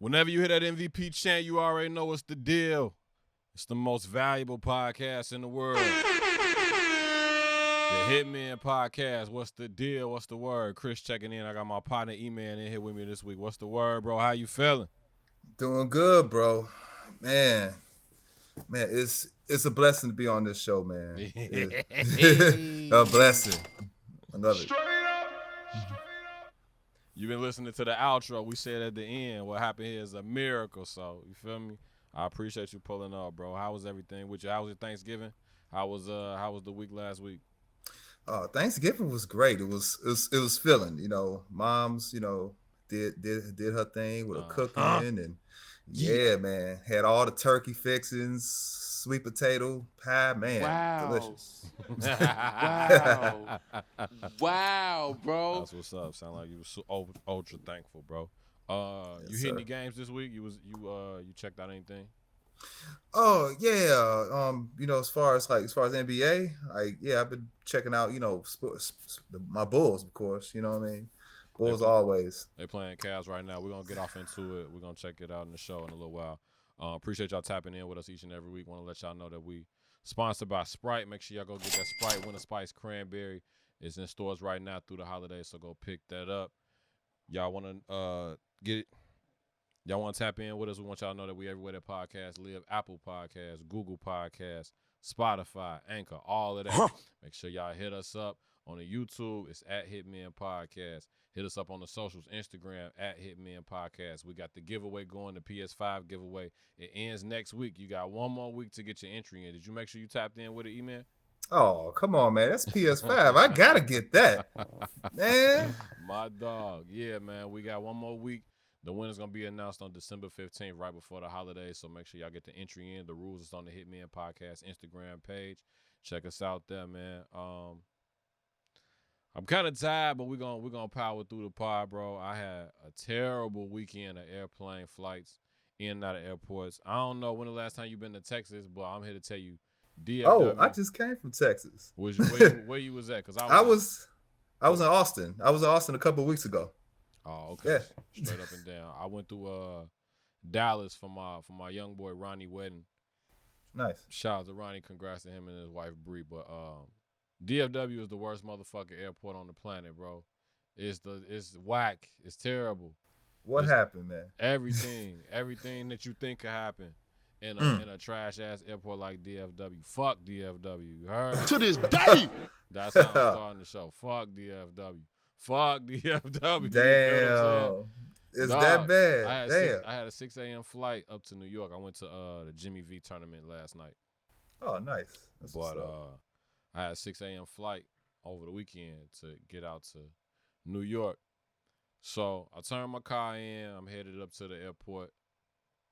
Whenever you hear that MVP chant, you already know what's the deal. It's the most valuable podcast in the world. The Hitmen podcast. What's the deal? What's the word? Chris checking in. I got my partner E-Man in here with me this week. What's the word, bro? How you feeling? Doing good, bro. Man, it's a blessing to be on this show, man. A blessing. I love it. You've been listening to the outro. We said at the end, what happened here is a miracle. So, you feel me? I appreciate you pulling up, bro. How was everything with you? How was your Thanksgiving? How was the week last week? Thanksgiving was great. It was filling. Mom's did her thing with her cooking and yeah, man, had all the turkey fixings, sweet potato pie, man, wow. Delicious. Wow, bro. That's what's up. Sound like you was ultra thankful, bro. Yes, you hit sir. any games this week? You checked out anything? Oh yeah, as far as NBA, I've been checking out, sports, my Bulls, of course. You know what I mean? Bulls always. They playing Cavs right now. We're gonna get off into it. We're gonna check it out in the show in a little while. Appreciate y'all tapping in with us each and every week. Want to let y'all know that we sponsored by Sprite. Make sure y'all go get that Sprite Winter Spice Cranberry. It's in stores right now through the holidays, so go pick that up. Y'all want to get it? Y'all want to tap in with us? We want y'all to know that we everywhere that podcasts live. Apple Podcasts, Google Podcasts, Spotify, Anchor, all of that. Make sure y'all hit us up on the YouTube. It's at Hitmen Podcast. Hit us up on the socials, Instagram, at Hitmen Podcast. We got the giveaway going, the Ps5 giveaway. It ends next week. You got one more week to get your entry in. Did you make sure you tapped in with it, E-Man? Oh, come on, man. That's PS5. I got to get that. Man. My dog. Yeah, man. We got one more week. The winner's going to be announced on December 15th, right before the holidays. So make sure y'all get the entry in. The rules is on the Hitman Podcast Instagram page. Check us out there, man. I'm kind of tired, but we're gonna power through the pod, bro. I had a terrible weekend of airplane flights in and out of airports. I don't know when the last time you've been to Texas, but I'm here to tell you, DFW. Oh, I just came from Texas. Where you was at? Because I was in Austin. I was in Austin a couple of weeks ago. Oh, okay. Yeah. Straight up and down. I went through Dallas for my young boy Ronnie wedding. Nice. Shout out to Ronnie. Congrats to him and his wife Bree. But DFW is the worst motherfucking airport on the planet, bro. It's whack. It's terrible. What happened, man? Everything that you think could happen in a trash ass airport like DFW. Fuck DFW. You heard? To this day. That's how I'm starting the show. Fuck DFW. Fuck DFW. Damn. It's that bad. I had a 6 a.m. flight up to New York. I went to the Jimmy V tournament last night. Oh, nice. But I had a 6 a.m. flight over the weekend to get out to New York. So I turned my car in. I'm headed up to the airport.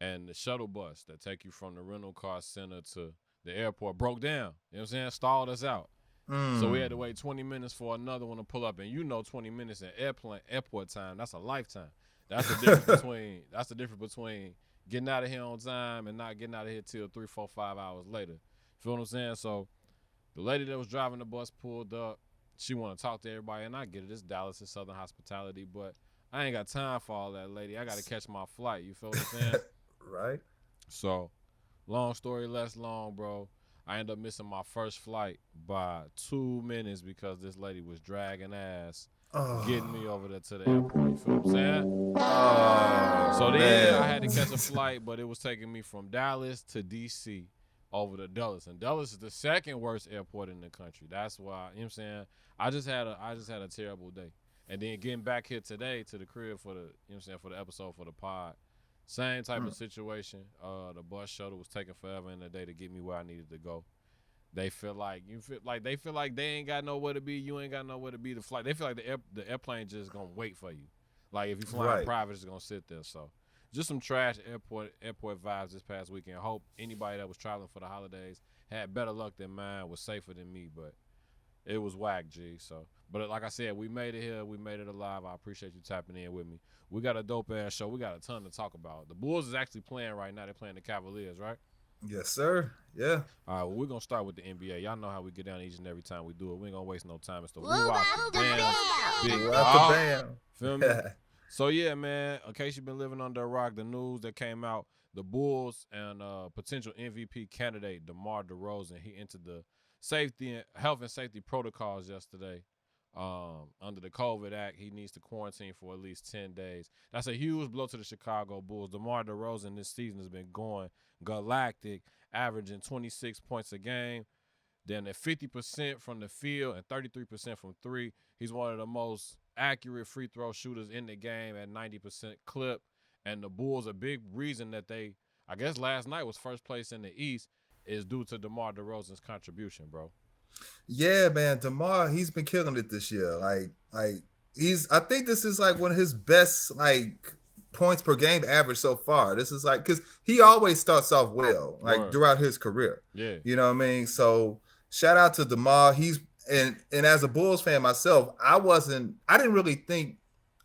And the shuttle bus that take you from the rental car center to the airport broke down. You know what I'm saying? Stalled us out. So we had to wait 20 minutes for another one to pull up. And 20 minutes in airport time, that's a lifetime. That's the difference between getting out of here on time and not getting out of here till 3, 4, 5 hours later. Feel what I'm saying? So the lady that was driving the bus pulled up. She want to talk to everybody, and I get it. It's Dallas and Southern hospitality, but I ain't got time for all that, lady. I got to catch my flight. You feel what I'm saying? Right. So, long story less long, bro. I ended up missing my first flight by 2 minutes because this lady was dragging ass, getting me over there to the airport. You feel what I'm saying? So then I had to catch a flight, but it was taking me from Dallas to D.C. over to Dulles. And Dulles is the second worst airport in the country. That's why, you know what I'm saying? I just had a terrible day. And then getting back here today to the crib for the episode for the pod. Same type of situation. The bus shuttle was taking forever in the day to get me where I needed to go. They feel like they ain't got nowhere to be. You ain't got nowhere to be. The flight. They feel like the airplane just gonna wait for you. Like if you flying private, it's gonna sit there. So just some trash airport vibes this past weekend. Hope anybody that was traveling for the holidays had better luck than mine. Was safer than me, but it was whack, G. So, but like I said, we made it here. We made it alive. I appreciate you tapping in with me. We got a dope ass show. We got a ton to talk about. The Bulls is actually playing right now. They're playing the Cavaliers, right? Yes, sir. Yeah. All right, well, we're going to start with the NBA. Y'all know how we get down each and every time we do it. We ain't going to waste no time. It's the Woo Out the Bam. Big Woo Out the Bam. Feel me? So yeah, man. In case you've been living under a rock, the news that came out: the Bulls and potential MVP candidate Demar DeRozan, he entered the health and safety protocols yesterday. Under the COVID Act, he needs to quarantine for at least 10 days. That's a huge blow to the Chicago Bulls. DeMar DeRozan this season has been going galactic, averaging 26 points a game. Then at 50% from the field and 33% from three, he's one of the most accurate free throw shooters in the game at 90% clip. And the Bulls, a big reason that they, I guess last night was first place in the East, is due to DeMar DeRozan's contribution, bro. Yeah, man, DeMar, he's been killing it this year. Like I think this is like one of his best like points per game average so far. This is like because he always starts off well, like throughout his career. Yeah, you know what I mean. So shout out to DeMar. He's and as a Bulls fan myself, I didn't really think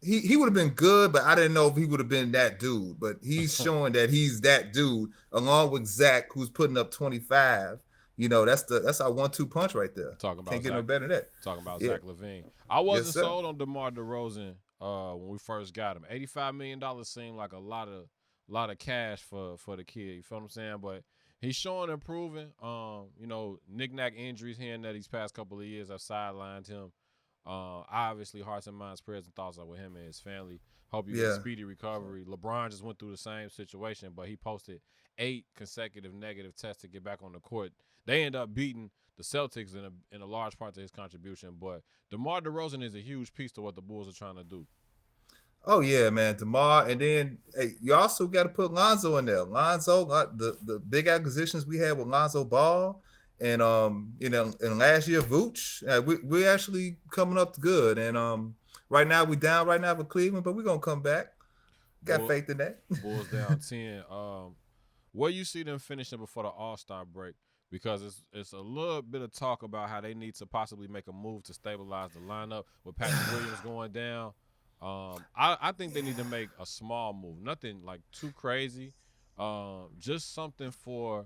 he would have been good, but I didn't know if he would have been that dude. But he's showing that he's that dude, along with Zach, who's putting up 25. You know, that's our 1-2 punch right there. Can't get no better than that. Talking about Zach LaVine. I wasn't sold on DeMar DeRozan when we first got him. $85 million seemed like a lot of cash for the kid. You feel what I'm saying? But he's showing improving. You know, knick-knack injuries here and there these past couple of years have sidelined him. Obviously, hearts and minds, prayers and thoughts are with him and his family. Hope you get a speedy recovery. LeBron just went through the same situation, but he posted 8 consecutive negative tests to get back on the court. They end up beating the Celtics in a large part to his contribution. But DeMar DeRozan is a huge piece to what the Bulls are trying to do. Oh yeah, man, DeMar, and then hey, you also got to put Lonzo in there. Lonzo, the big acquisitions we had with Lonzo Ball, and you know, and last year Vooch, we're actually coming up good. And right now we down right now for Cleveland, but we're gonna come back. Got faith in that. Bulls down 10. Where you see them finishing before the All-Star break? Because it's a little bit of talk about how they need to possibly make a move to stabilize the lineup with Patrick Williams going down. I think they need to make a small move, nothing like too crazy, just something for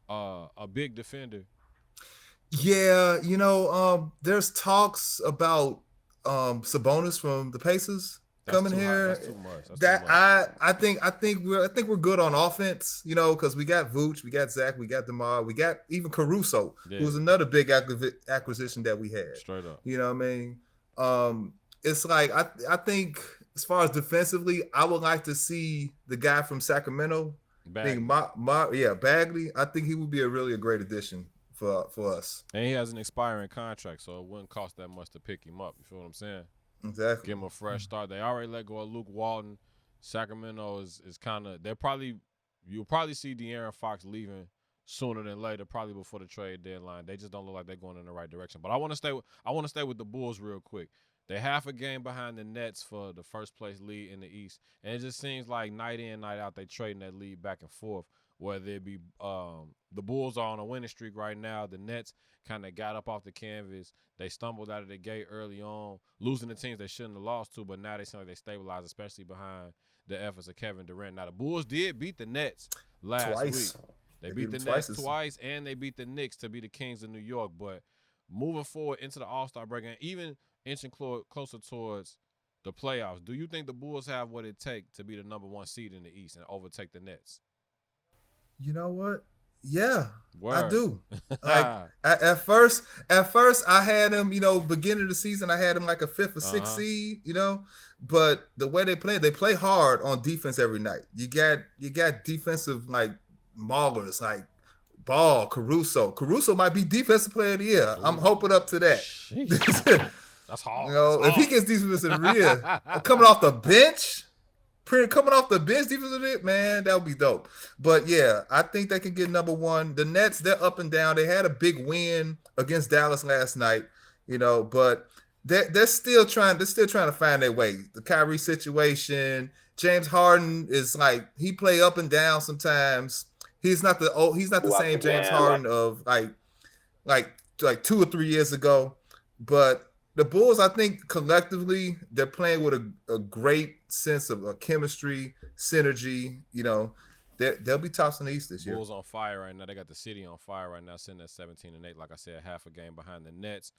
a big defender. Yeah, you know, there's talks about Sabonis from the Pacers coming here. That's too much. I think we're good on offense, you know, because we got Vooch, we got Zach, we got DeMar, we got even Caruso, who was another big acquisition that we had. Straight up. You know what I mean? It's like I think as far as defensively, I would like to see the guy from Sacramento, Bagley. Bagley. I think he would be a great addition for us. And he has an expiring contract, so it wouldn't cost that much to pick him up. You feel what I'm saying? Exactly. Give him a fresh start. They already let go of Luke Walton. Sacramento is kind of you'll probably see De'Aaron Fox leaving sooner than later, probably before the trade deadline. They just don't look like they're going in the right direction. But I want to stay with the Bulls real quick. They're half a game behind the Nets for the first place lead in the East, and it just seems like night in, night out they trading that lead back and forth. Whether it be the Bulls are on a winning streak right now, the Nets kind of got up off the canvas. They stumbled out of the gate early on, losing the teams they shouldn't have lost to, but now they seem like they stabilized, especially behind the efforts of Kevin Durant. Now the Bulls did beat the Nets last week. They beat the Nets twice, and they beat the Knicks to be the Kings of New York. But moving forward into the All-Star break, and even inching closer towards the playoffs, do you think the Bulls have what it takes to be the number 1 seed in the East and overtake the Nets? You know what? Yeah, Word. I do. Like at first I had him, you know, beginning of the season, I had him like a 5th or 6th seed, you know, but the way they play hard on defense every night. You got defensive like maulers like Ball, Caruso. Caruso might be defensive player of the year. I'm hoping up to that. That's hard. You know, if he gets defensive of the year, coming off the bench, defensive, man, that would be dope. But yeah, I think they can get number 1. The Nets, they're up and down. They had a big win against Dallas last night, you know, but they're still trying to find their way. The Kyrie situation, James Harden is like he play up and down sometimes. He's not the same James Harden of like 2 or 3 years ago, but the Bulls, I think collectively, they're playing with a great sense of chemistry, synergy. You know, they'll be tops in the East this year. Bulls on fire right now. They got the city on fire right now, sitting at 17-8. Like I said, half a game behind the Nets.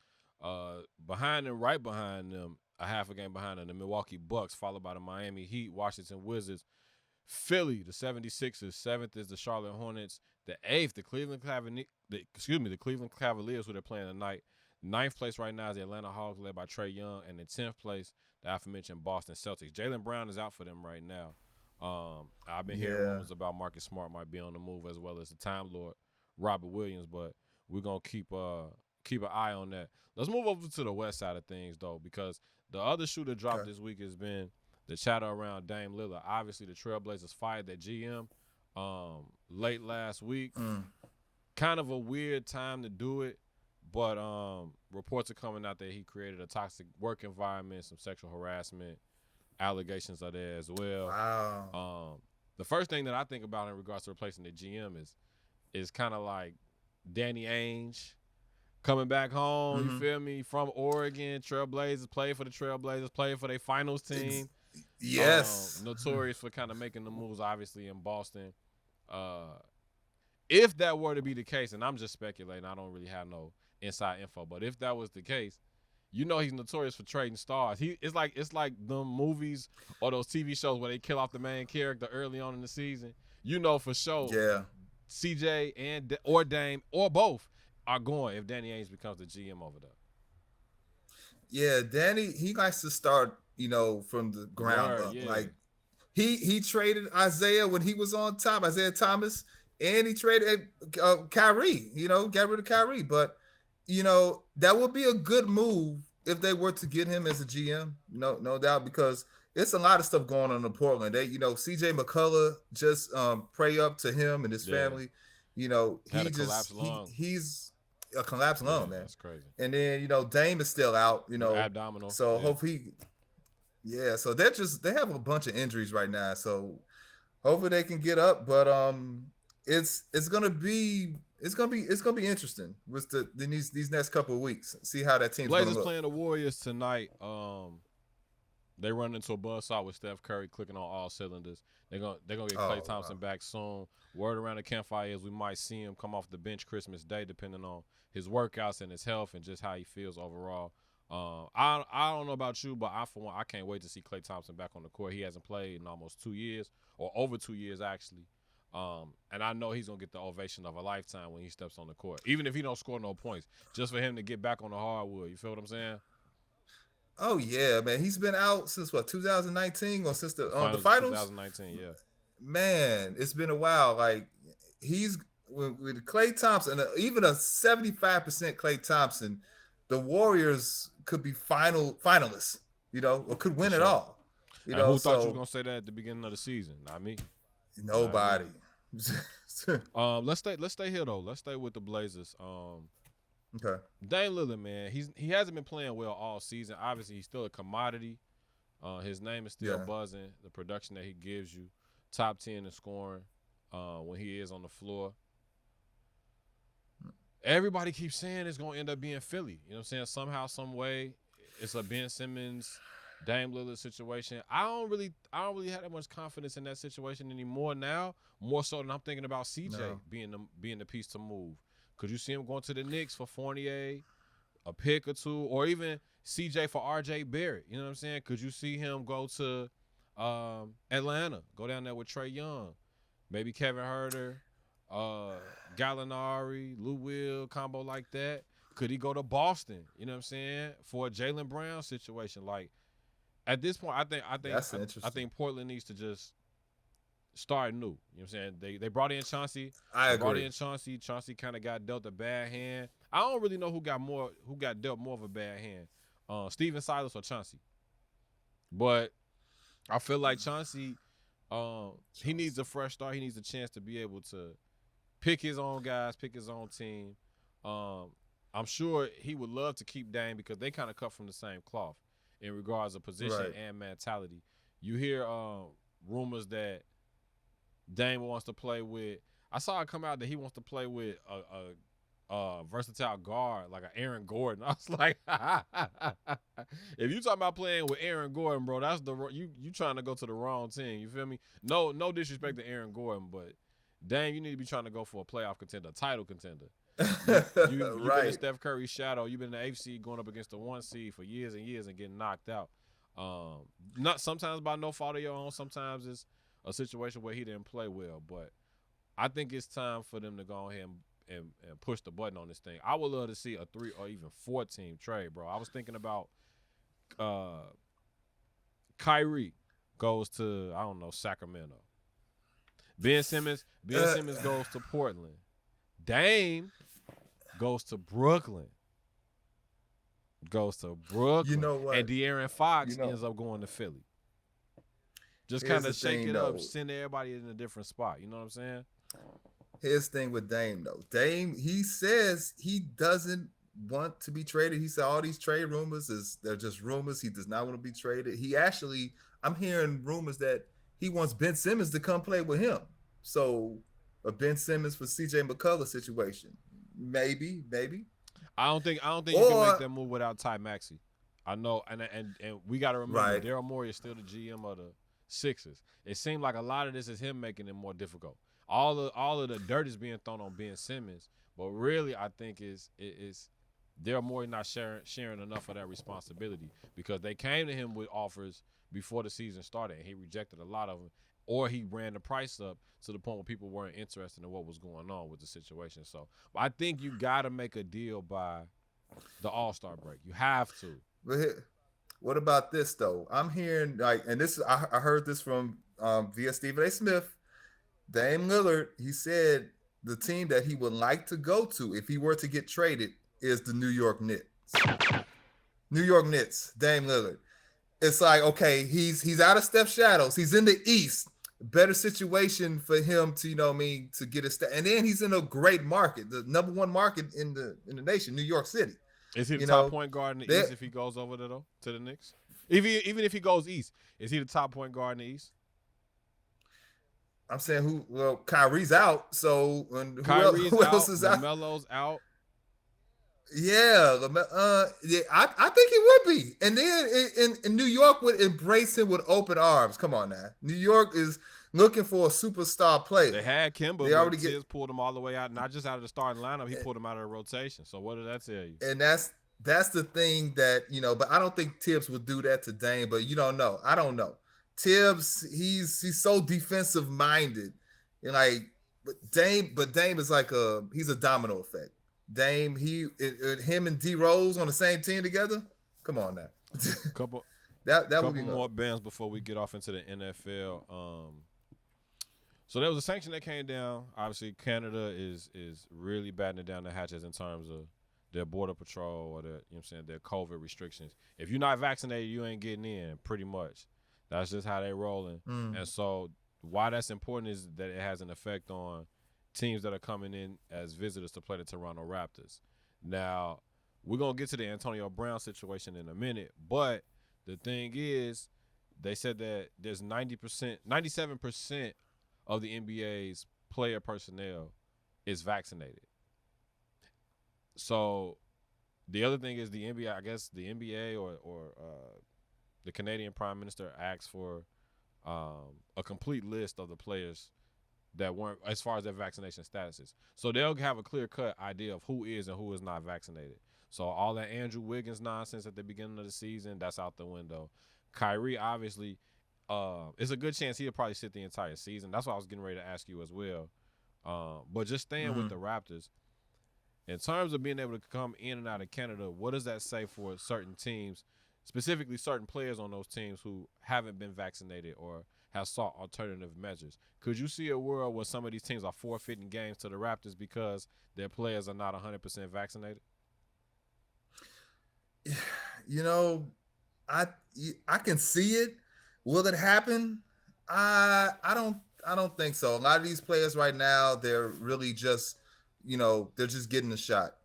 Behind them, right behind them, a half a game behind them. The Milwaukee Bucks, followed by the Miami Heat, Washington Wizards, Philly, the 76ers. 7th is the Charlotte Hornets. The 8th, the Cleveland Cavaliers, who they're playing tonight. 9th place right now is the Atlanta Hawks, led by Trae Young. And in 10th place, the aforementioned Boston Celtics. Jaylen Brown is out for them right now. I've been hearing rumors about Marcus Smart might be on the move, as well as the Time Lord Robert Williams, but we're gonna keep an eye on that. Let's move over to the west side of things, though, because the other shoe that dropped this week has been the chatter around Dame Lillard. Obviously, the Trailblazers fired their GM late last week. Kind of a weird time to do it, but reports are coming out that he created a toxic work environment, some sexual harassment allegations are there as well. Wow. The first thing that I think about in regards to replacing the GM is kind of like Danny Ainge coming back home, you feel me, from Oregon, Trailblazers, played for the Trailblazers, played for their finals team. Yes. Notorious for kind of making the moves, obviously, in Boston. If that were to be the case, and I'm just speculating, I don't really have no inside info, but if that was the case, you know he's notorious for trading stars. It's like them movies or those TV shows where they kill off the main character early on in the season. You know for sure. Yeah. CJ or Dame or both are going if Danny Ainge becomes the GM over there. Yeah, Danny, he likes to start, from the ground up. Yeah. Like he traded Isaiah when he was on top, Isaiah Thomas, and he traded Kyrie, got rid of Kyrie. But that would be a good move if they were to get him as a GM, no doubt, because it's a lot of stuff going on in Portland. They, CJ McCullough, just pray up to him and his family. Had a collapsed lung. He's a collapsed lung, man. That's crazy. And then, Dame is still out, abdominal. So hopefully, so they have a bunch of injuries right now. So hopefully they can get up, but it's gonna be interesting with these next couple of weeks. See how that team's Blazers gonna look. playing the Warriors tonight. They run into a buzzsaw with Steph Curry clicking on all cylinders. They're gonna get Klay Thompson back soon. Word around the campfire is we might see him come off the bench Christmas Day, depending on his workouts and his health and just how he feels overall. I don't know about you, but for one, I can't wait to see Klay Thompson back on the court. He hasn't played in almost 2 years, or over 2 years actually. And I know he's gonna get the ovation of a lifetime when he steps on the court, even if he don't score no points, just for him to get back on the hardwood. You feel what I'm saying? Oh yeah, man. He's been out since 2019 or since the finals? 2019, yeah. Man, it's been a while. Like he's with Klay Thompson, even a 75% Klay Thompson, the Warriors could be finalists, or could win it all. Who thought you were gonna say that at the beginning of the season? Not me. Nobody. Let's stay here though. Let's stay with the Blazers. Okay. Dame Lillard, man, he hasn't been playing well all season. Obviously, he's still a commodity. His name is still buzzing. The production that he gives you, top 10 in scoring when he is on the floor. Everybody keeps saying it's gonna end up being Philly. You know what I'm saying? Somehow, some way, it's a Ben Simmons, Dame Lillard situation. I don't really have that much confidence in that situation anymore now. More so than I'm thinking about CJ being the piece to move. Could you see him going to the Knicks for Fournier, a pick or two, or even CJ for RJ Barrett? You know what I'm saying? Could you see him go to Atlanta, go down there with Trae Young, maybe Kevin Huerter, Gallinari, Lou Will, combo like that? Could he go to Boston? You know what I'm saying? For a Jaylen Brown situation, like at this point, I think Portland needs to just start new. You know what I'm saying? They brought in Chauncey. I agree. Brought in Chauncey. Chauncey kind of got dealt a bad hand. I don't really know who got dealt more of a bad hand, Steven Silas or Chauncey. But I feel like Chauncey, he needs a fresh start. He needs a chance to be able to pick his own guys, pick his own team. I'm sure he would love to keep Dame because they kind of cut from the same cloth in regards of position and mentality. You hear rumors that Dame wants to play with. I saw it come out that he wants to play with a versatile guard like an Aaron Gordon. I was like, if you talking about playing with Aaron Gordon, bro, that's you trying to go to the wrong team. You feel me? No disrespect to Aaron Gordon, but Dame, you need to be trying to go for a playoff contender, a title contender. You've been in Right. Steph Curry's shadow. You've been in the 8th seed going up against the 1 seed for years and years and getting knocked out. Not sometimes by no fault of your own. Sometimes it's a situation where he didn't play well. But I think it's time for them to go ahead and push the button on this thing. I would love to see a 3 or even 4 team trade, bro. I was thinking about Kyrie goes to, I don't know, Sacramento. Ben Simmons goes to Portland. Dame goes to Brooklyn. You know what? And De'Aaron Fox ends up going to Philly. Just kind of shake it up, send everybody in a different spot. You know what I'm saying? His thing with Dame, though. Dame, he says he doesn't want to be traded. He said all these trade rumors they're just rumors. He does not want to be traded. He actually, I'm hearing rumors that he wants Ben Simmons to come play with him. So a Ben Simmons for CJ McCullough situation. Maybe. I don't think you can make that move without Ty Maxey. I know, and we got to remember Daryl Morey is still the GM of the Sixers. It seemed like a lot of this is him making it more difficult. All of the dirt is being thrown on Ben Simmons, but really I think it's Daryl Morey not sharing enough of that responsibility because they came to him with offers before the season started and he rejected a lot of them, or he ran the price up to the point where people weren't interested in what was going on with the situation. So I think you got to make a deal by the All-Star break. You have to. But what about this though? I'm hearing and this I heard this from via Stephen A. Smith. Dame Lillard, he said the team that he would like to go to if he were to get traded is the New York Knicks. New York Knicks, Dame Lillard. It's like, okay, he's out of Steph's shadows. He's in the East. Better situation for him to, to get his and then he's in a great market, the number 1 market in the nation, New York City. Is he the top point guard in the East if he goes over there though to the Knicks? Even if he goes East, is he the top point guard in the East? I'm saying Kyrie's out, so Kyrie's else is out? LaMelo's out. Yeah, I think he would be. And then in New York would embrace him with open arms. Come on now. New York is looking for a superstar player. They had Kimba, but Tibbs pulled him all the way out, not just out of the starting lineup, he pulled him out of the rotation. So what did that tell you? And that's the thing that, but I don't think Tibbs would do that to Dame, but you don't know. I don't know. Tibbs, he's so defensive minded. And but Dame is he's a domino effect. Dame, him and D-Rose on the same team together. Come on now. Couple would be more bands before we get off into the NFL. So there was a sanction that came down. Obviously, Canada is really battening down the hatches in terms of their border patrol or their COVID restrictions. If you're not vaccinated, you ain't getting in. Pretty much, that's just how they rolling. And so, why that's important is that it has an effect on teams that are coming in as visitors to play the Toronto Raptors. Now, we're going to get to the Antonio Brown situation in a minute, but the thing is, they said that there's 97% of the NBA's player personnel is vaccinated. So, the other thing is the NBA, I guess the NBA or the Canadian Prime Minister asked for a complete list of the players that weren't, as far as their vaccination statuses. So they'll have a clear-cut idea of who is and who is not vaccinated. So all that Andrew Wiggins nonsense at the beginning of the season, that's out the window. Kyrie, obviously, it's a good chance he'll probably sit the entire season. That's what I was getting ready to ask you as well. But just staying with the Raptors, in terms of being able to come in and out of Canada, what does that say for certain teams, specifically certain players on those teams who haven't been vaccinated or have sought alternative measures? Could you see a world where some of these teams are forfeiting games to the Raptors because their players are not 100% vaccinated? I can see it. Will it happen? I don't think so. A lot of these players right now, they're really just, they're just getting the shot.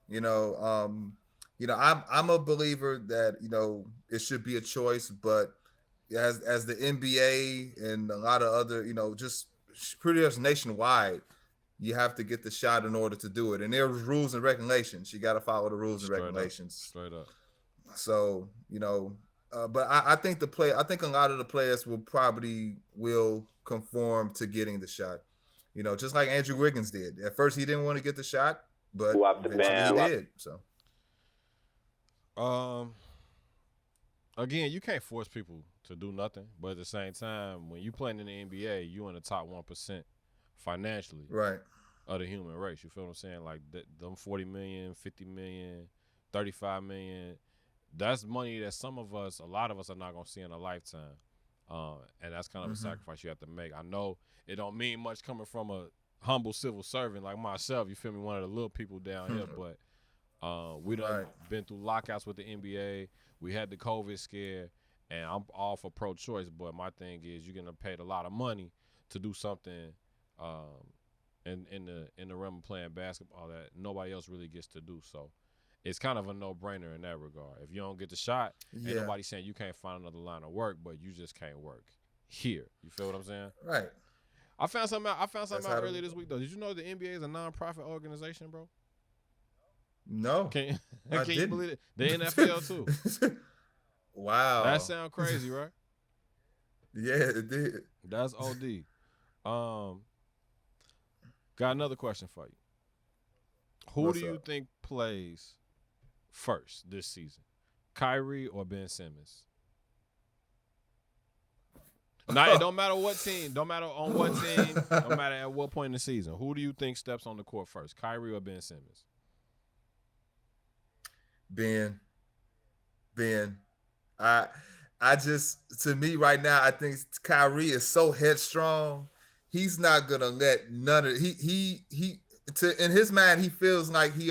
I'm a believer that, it should be a choice, but as the NBA and a lot of other, just pretty much nationwide, you have to get the shot in order to do it. And there's rules and regulations. You got to follow the rules and regulations. Straight up. So, but I think I think a lot of the players will conform to getting the shot. Just like Andrew Wiggins did. At first, he didn't want to get the shot. but eventually he did. So, again, you can't force people to do nothing, but at the same time, when you playing in the NBA, you in the top 1% financially, right, of the human race. You feel what I'm saying? Like them 40 million, 50 million, 35 million. That's money that a lot of us are not gonna see in a lifetime, and that's kind of a sacrifice you have to make. I know it don't mean much coming from a humble civil servant like myself. You feel me? One of the little people down here, but we done been through lockouts with the NBA. We had the COVID scare, and I'm all for pro-choice. But my thing is, you're gonna pay a lot of money to do something in the realm of playing basketball that nobody else really gets to do. So it's kind of a no-brainer in that regard. If you don't get the shot, ain't nobody saying you can't find another line of work, but you just can't work here. You feel what I'm saying? Right. I found something out earlier this week, though. Did you know the NBA is a non-profit organization, bro? No. Can you believe it? The NFL, too. Wow. That sound crazy, right? Yeah, it did. That's OD. Got another question for you. Who do you think plays first this season? Kyrie or Ben Simmons? Now, it don't matter what team, don't matter on what team, no matter at what point in the season. Who do you think steps on the court first, Kyrie or Ben Simmons? Ben. I just, to me right now, I think Kyrie is so headstrong. He's not gonna let none of in his mind, he feels like he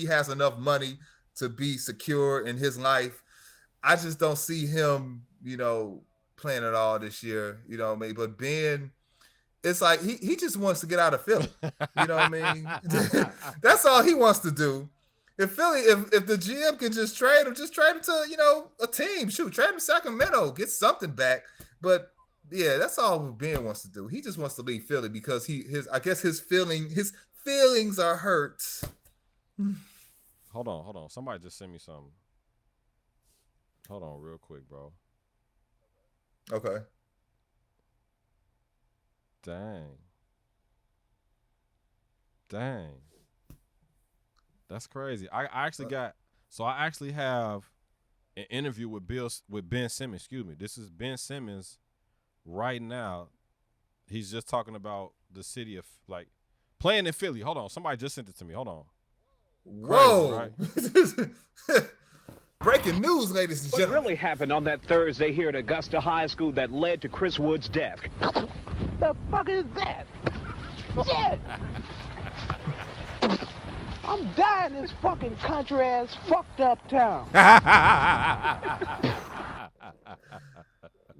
has enough money to be secure in his life. I just don't see him, playing at all this year. You know what I mean? But Ben, it's like he just wants to get out of Philly. You know what I mean? That's all he wants to do. If the GM can just trade him to, a team. Shoot, trade him to Sacramento, get something back. But yeah, that's all Ben wants to do. He just wants to leave Philly because his feelings are hurt. Hold on. Somebody just sent me something. Hold on real quick, bro. Okay. Dang. That's crazy. I actually have an interview with Ben Simmons. Excuse me. This is Ben Simmons right now. He's just talking about the city of playing in Philly. Hold on. Somebody just sent it to me. Hold on. Whoa. Crazy, right? Breaking news, ladies and gentlemen. What really happened on that Thursday here at Augusta High School that led to Chris Wood's death? The fuck is that? Shit! I'm dying in this fucking country-ass fucked up town.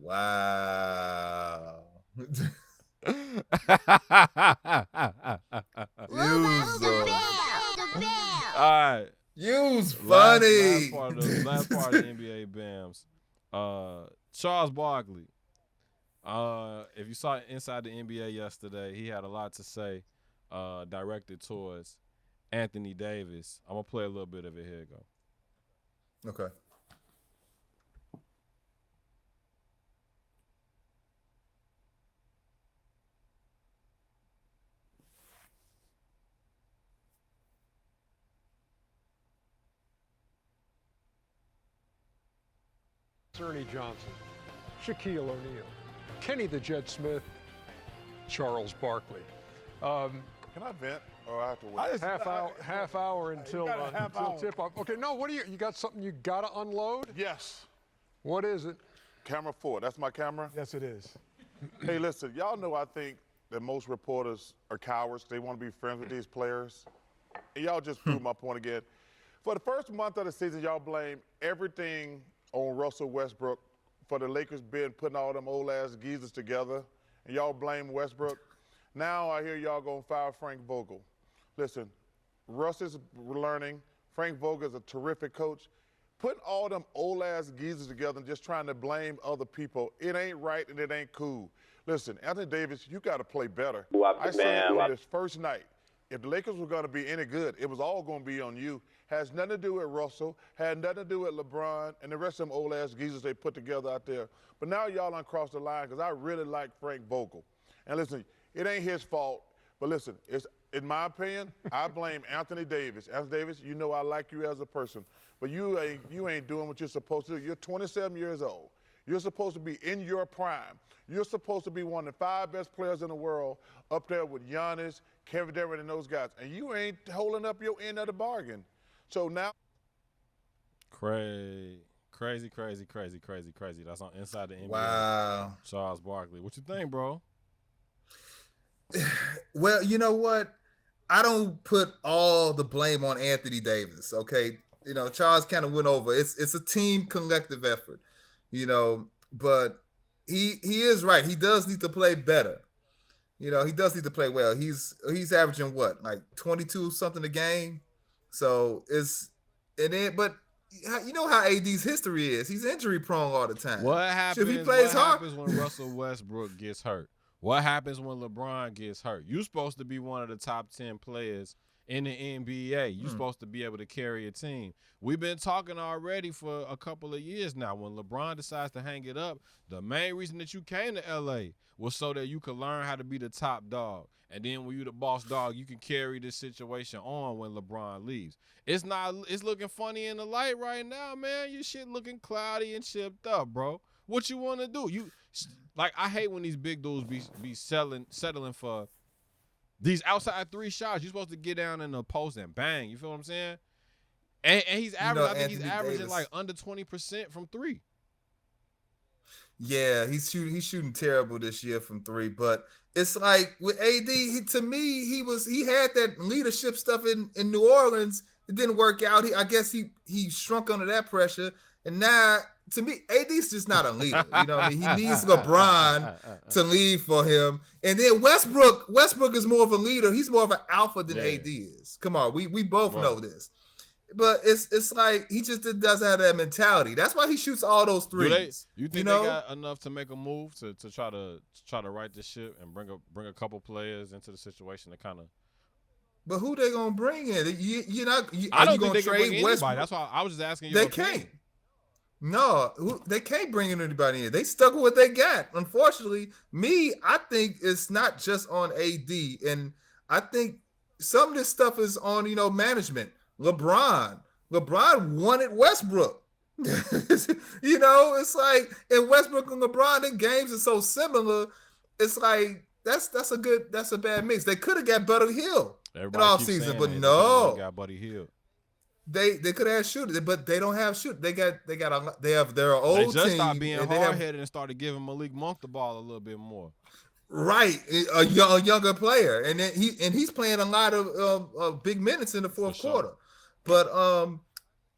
Wow. All right. You's funny. Last part of the NBA BAMs. Charles Barkley. If you saw Inside the NBA yesterday, he had a lot to say directed towards Anthony Davis. I'm going to play a little bit of it. Here you go. Okay. Ernie Johnson, Shaquille O'Neal, Kenny the Jet Smith, Charles Barkley. Can I vent or I have to wait? Half hour until tip off. Okay, no, what do you got something you gotta unload? Yes. What is it? Camera 4. That's my camera? Yes, it is. Hey, listen, y'all know I think that most reporters are cowards. They want to be friends with these players. And y'all just proved my point again. For the first month of the season, y'all blame everything on Russell Westbrook for the Lakers putting all them old-ass geezers together, and y'all blame Westbrook. Now I hear y'all gonna fire Frank Vogel. Listen, Russ is learning. Frank Vogel is a terrific coach. Putting all them old-ass geezers together and just trying to blame other people, it ain't right and it ain't cool. Listen, Anthony Davis, you got to play better. I said on this first night, if the Lakers were going to be any good, it was all going to be on you. Has nothing to do with Russell, had nothing to do with LeBron and the rest of them old-ass geezers they put together out there. But now y'all uncrossed the line because I really like Frank Vogel. And listen, it ain't his fault, but listen, in my opinion, I blame Anthony Davis. Anthony Davis, you know I like you as a person, but you ain't doing what you're supposed to do. You're 27 years old. You're supposed to be in your prime. You're supposed to be one of the 5 best players in the world, up there with Giannis, Kevin Durant, and those guys, and you ain't holding up your end of the bargain. So now, crazy. That's on Inside the NBA. Wow. Charles Barkley. What you think, bro? Well, you know what? I don't put all the blame on Anthony Davis. Okay, you know, Charles kind of went over. It's a team collective effort, you know. But he is right. He does need to play better. You know, he does need to play well. He's averaging what, like 22 something a game. So but you know how AD's history is. He's injury prone all the time. What happens when Russell Westbrook gets hurt? What happens when LeBron gets hurt? You're supposed to be one of the top 10 players in the NBA. You're supposed to be able to carry a team. We've been talking already for a couple of years now. When LeBron decides to hang it up, the main reason that you came to LA was so that you could learn how to be the top dog. And then when you're the boss dog, you can carry this situation on when LeBron leaves. It's looking funny in the light right now, man. Your shit looking cloudy and chipped up, bro. What you want to do? I hate when these big dudes be settling for these outside 3 shots. You're supposed to get down in the post and bang. You feel what I'm saying? And he's averaging. I think he's averaging like under 20% from 3. Yeah, he's shooting terrible this year from 3. But it's like with AD, he had that leadership stuff in New Orleans. It didn't work out. I guess he shrunk under that pressure, and now. To me, AD's just not a leader. You know what I mean? He needs LeBron to lead for him. And then Westbrook is more of a leader. He's more of an alpha than AD is. Come on, we both know this. But it's like he just doesn't have that mentality. That's why he shoots all those threes. You think they got enough to make a move to try to right this ship and bring a couple players into the situation to kind of. But who they gonna bring in? I don't think they can bring anybody. That's why I was just asking you. They can't. No, they can't bring in anybody in. They stuck with what they got. Unfortunately, I think it's not just on AD, and I think some of this stuff is on management. LeBron wanted Westbrook. It's like, and Westbrook and LeBron, in games are so similar. It's like that's a bad mix. They could have got Buddy Hield in off season, but no, got Buddy Hield. They could have shooters, but they don't have shooters. They have their old team. They just stopped being hard-headed and started giving Malik Monk the ball a little bit more. Right, a younger player, and then he's playing a lot of big minutes in the fourth quarter. But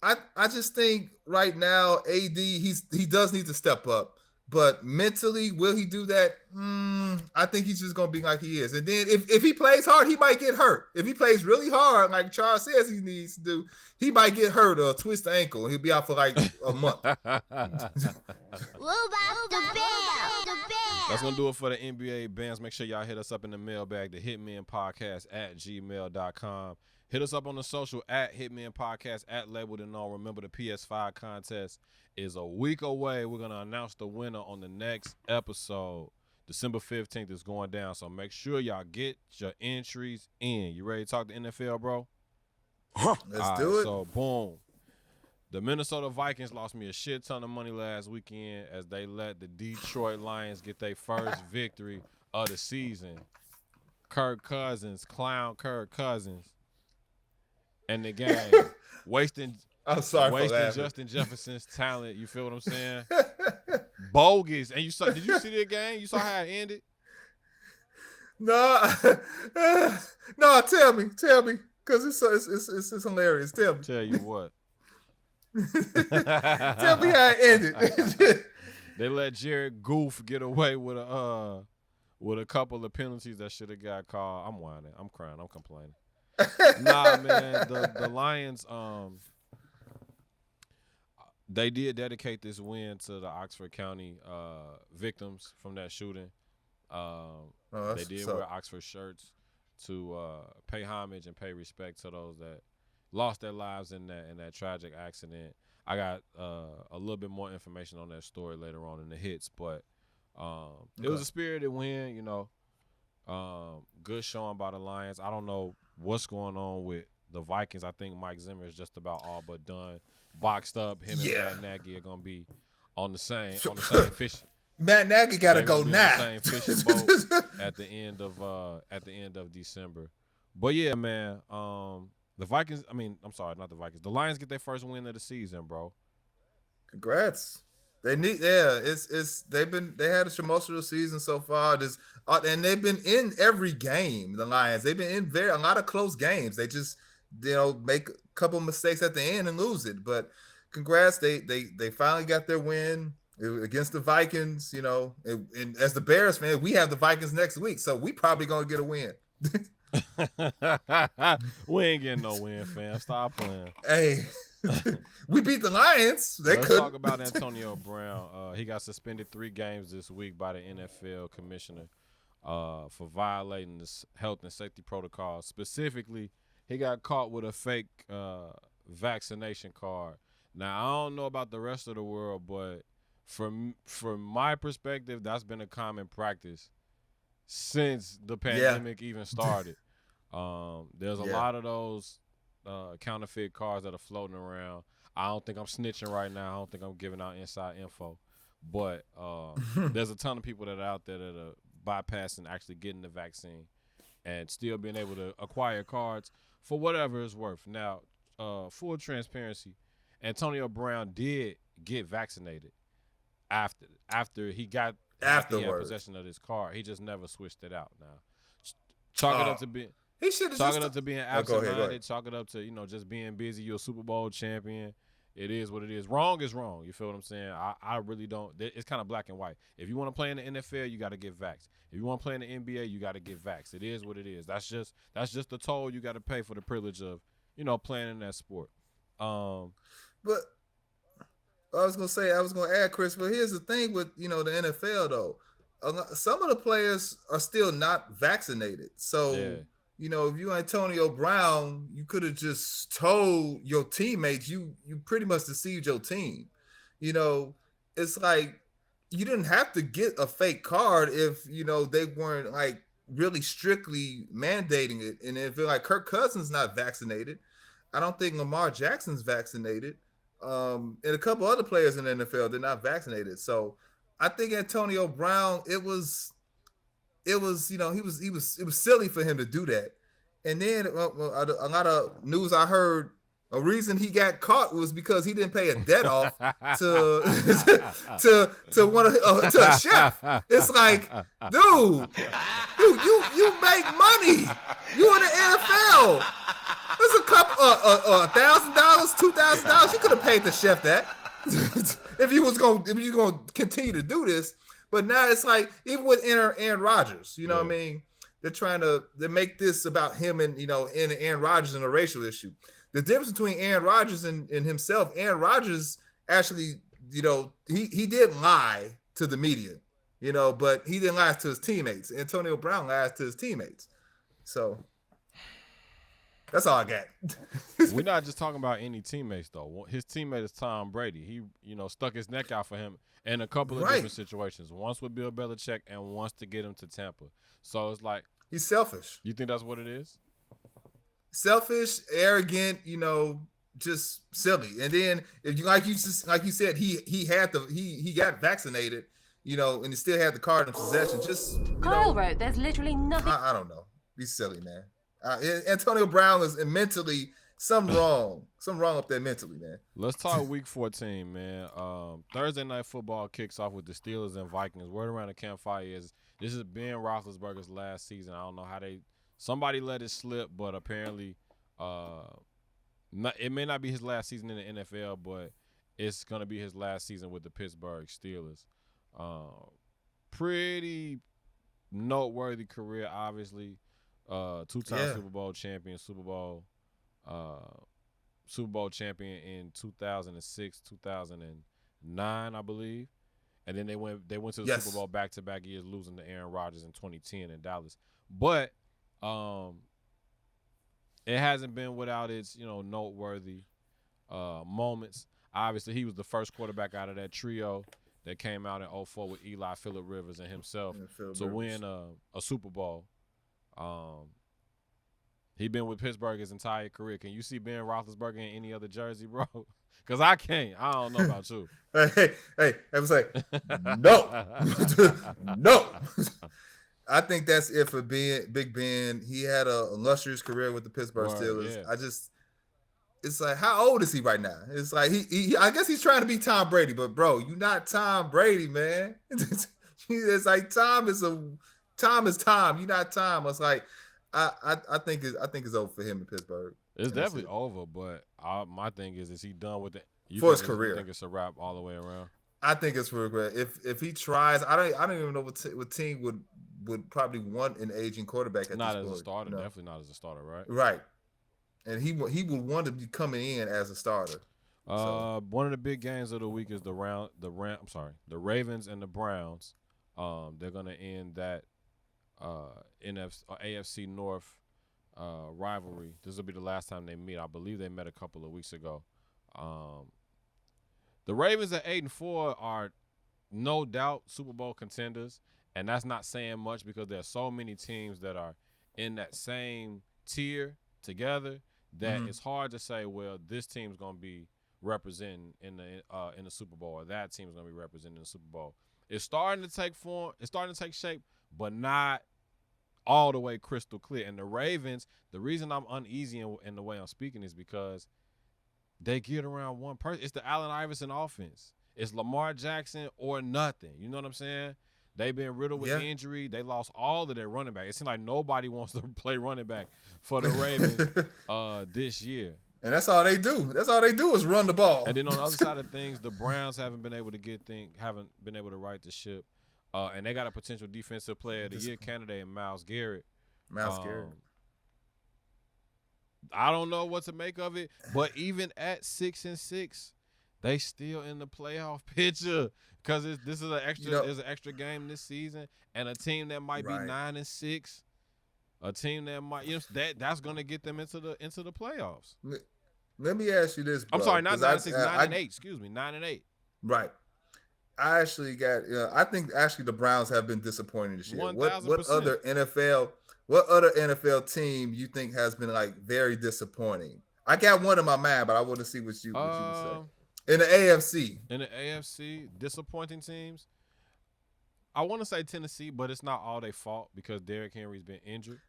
I just think right now AD he does need to step up. But mentally, will he do that? I think he's just gonna be like he is. And then if he plays hard, he might get hurt. If he plays really hard, like Charles says he needs to do, he might get hurt or twist the ankle. He'll be out for like a month. That's gonna do it for the NBA bands. Make sure y'all hit us up in the mailbag, the Hitmen Podcast at gmail.com. Hit us up on the social at Hitmen Podcast at Labeled and All. Remember, the PS5 contest is a week away. We're going to announce the winner on the next episode. December 15th is going down, so make sure y'all get your entries in. You ready to talk to NFL, bro? Let's do it. So, boom. The Minnesota Vikings lost me a shit ton of money last weekend as they let the Detroit Lions get their first victory of the season. Clown Kirk Cousins. And the game, wasting Justin Jefferson's talent. You feel what I'm saying? Bogus. And did you see the game? You saw how it ended? No, tell me, because it's hilarious. Tell me. Tell you what. Tell me how it ended. They let Jared Goof get away with a couple of penalties that should have got called. I'm whining. I'm crying. I'm complaining. Nah, man, the Lions, they did dedicate this win to the Oxford County victims from that shooting. They did wear Oxford shirts to pay homage and pay respect to those that lost their lives in that tragic accident. I got a little bit more information on that story later on in the hits, but it was a spirited win, Good showing by the Lions. I don't know what's going on with the Vikings. I think Mike Zimmer is just about all but done. Boxed up. Him and Matt Nagy are gonna be on the same fish. Matt Nagy gotta go now. Same fishing boat at the end of December. But yeah, man. The Vikings. I'm sorry, not the Vikings. The Lions get their first win of the season, bro. Congrats. They need. Yeah, they had a tumultuous season so far. And they've been in every game. The Lions. They've been in a lot of close games. They just make a couple mistakes at the end and lose it. But congrats. They finally got their win against the Vikings, and as the Bears fan, we have the Vikings next week, so we probably gonna get a win. We ain't getting no win, fam. Stop playing. Hey, we beat the Lions. Let's talk about Antonio Brown. He got suspended 3 games this week by the NFL commissioner for violating the health and safety protocols. Specifically, he got caught with a fake vaccination card. Now, I don't know about the rest of the world, but from my perspective, that's been a common practice since the pandemic even started. There's a lot of those counterfeit cards that are floating around. I don't think I'm snitching right now. I don't think I'm giving out inside info. But there's a ton of people that are out there that are bypassing actually getting the vaccine and still being able to acquire cards for whatever it's worth. Now, full transparency, Antonio Brown did get vaccinated after he got possession of this card. He just never switched it out. Now, chalk it up to being absent-minded. Chalk it up to just being busy. You're a Super Bowl champion. It is what it is. Wrong is wrong. You feel what I'm saying? I really don't. It's kind of black and white. If you want to play in the NFL, you got to get vaxxed. If you want to play in the NBA, you got to get vaxxed. It is what it is. That's just the toll you got to pay for the privilege of playing in that sport. But I was gonna add, Chris, but here's the thing with the NFL though. Some of the players are still not vaccinated. So if you Antonio Brown, you could have just told your teammates you pretty much deceived your team. It's like you didn't have to get a fake card if they weren't like really strictly mandating it. And if like Kirk Cousins not vaccinated, I don't think Lamar Jackson's vaccinated. And a couple other players in the NFL, they're not vaccinated. So I think Antonio Brown, it was silly for him to do that. And then a lot of news I heard, a reason he got caught was because he didn't pay a debt off to a chef. It's like, dude, you make money. You in the NFL. There's a couple $1,000, $2,000. You could have paid the chef that if you gonna continue to do this. But now it's like, even with Aaron Rodgers, what I mean? They make this about him and Aaron Rodgers and a racial issue. The difference between Aaron Rodgers and himself, Aaron Rodgers actually, he didn't lie to the media, but he didn't lie to his teammates. Antonio Brown lies to his teammates. So that's all I got. We're not just talking about any teammates, though. His teammate is Tom Brady. He, stuck his neck out for him in a couple of different situations. Once with Bill Belichick and once to get him to Tampa. So it's like he's selfish. You think that's what it is? Selfish, arrogant, just silly. And then if you like you said, he got vaccinated, and he still had the card in possession. Just Kyle wrote, "There's literally nothing." I don't know. He's silly, man. Antonio Brown is mentally something wrong up there mentally, man. Let's talk Week 14, man. Thursday night football kicks off with the Steelers and Vikings. Word around the campfire is this is Ben Roethlisberger's last season. I don't know how somebody let it slip, but apparently it may not be his last season in the NFL, but it's going to be his last season with the Pittsburgh Steelers. Pretty noteworthy career, obviously. Two-time Super Bowl champion, Super Bowl champion in 2006, 2009, I believe. And then they went to the Super Bowl back-to-back years, losing to Aaron Rodgers in 2010 in Dallas. But it hasn't been without its, noteworthy moments. Obviously, he was the first quarterback out of that trio that came out in 2004 with Eli, Phillip Rivers, and himself to win a Super Bowl. He been with Pittsburgh his entire career. Can you see Ben Roethlisberger in any other jersey, bro? Because I can't. I don't know about you. Hey, I was like, no, no. I think that's it for Big Ben. He had a illustrious career with the Pittsburgh Steelers. Yeah. It's like, how old is he right now? It's like he I guess he's trying to be Tom Brady, but bro, you're not Tom Brady, man. It's like time is time. You're not Tom. It's like I think it's over for him in Pittsburgh. It's definitely over, but my thing is he done with it for his career? You think it's a wrap all the way around? I think it's for regret. If he tries, I don't even know what team would probably want an aging quarterback at not this as point, a starter, you know? Definitely not as a starter, right? Right, and he would want to be coming in as a starter. One of the big games of the week is the Ravens and the Browns. They're gonna end that AFC North rivalry. This will be the last time they meet. I believe they met a couple of weeks ago. The Ravens at 8-4 are no doubt Super Bowl contenders, and that's not saying much because there's so many teams that are in that same tier together that it's hard to say, well, this team's gonna be representing in the Super Bowl, or that team's gonna be representing in the Super Bowl. It's starting to take form. It's starting to take shape, but not all the way crystal clear. And the Ravens, the reason I'm uneasy in the way I'm speaking is because they get around one person. It's the Allen Iverson offense. It's Lamar Jackson or nothing. You know what I'm saying? They've been riddled with injury. They lost all of their running back. It seems like nobody wants to play running back for the Ravens this year. And that's all they do. That's all they do is run the ball. And then on the other side of things, the Browns haven't been able to right the ship. And they got a potential defensive player of the year candidate in Myles Garrett. Garrett. I don't know what to make of it, but even at 6-6, they still in the playoff picture because this is an extra game this season, and a team that might be 9-6, a team that might that's going to get them into the playoffs. Let me ask you this, bro. I'm sorry, not 9-6, 9-8. Excuse me, 9-8. Right. I actually got. I think actually the Browns have been disappointing this year. 1,000%. What other NFL team you think has been like very disappointing? I got one in my mind, but I want to see what you would say. In the AFC. In the AFC, disappointing teams. I want to say Tennessee, but it's not all their fault because Derrick Henry's been injured.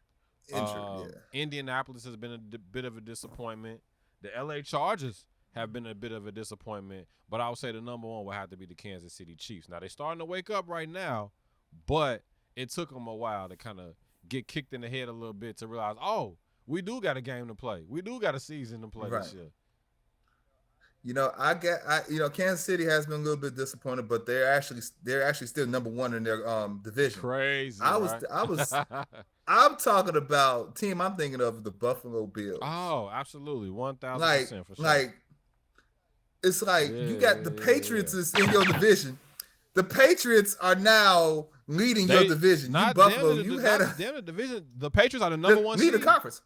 Indianapolis has been a bit of a disappointment. The LA Chargers have been a bit of a disappointment, but I would say the number one would have to be the Kansas City Chiefs. Now, they're starting to wake up right now, but it took them a while to kind of get kicked in the head a little bit to realize, oh, we do got a game to play. We do got a season to play this year. Kansas City has been a little bit disappointed, but they're actually still number one in their division. Crazy. I'm talking about team. I'm thinking of the Buffalo Bills. Oh, absolutely, 1,000% for sure. Like it's like you got the Patriots is in your division. The Patriots are now leading your division. Not Buffalo. The division. The Patriots are the number one seed. Lead the conference.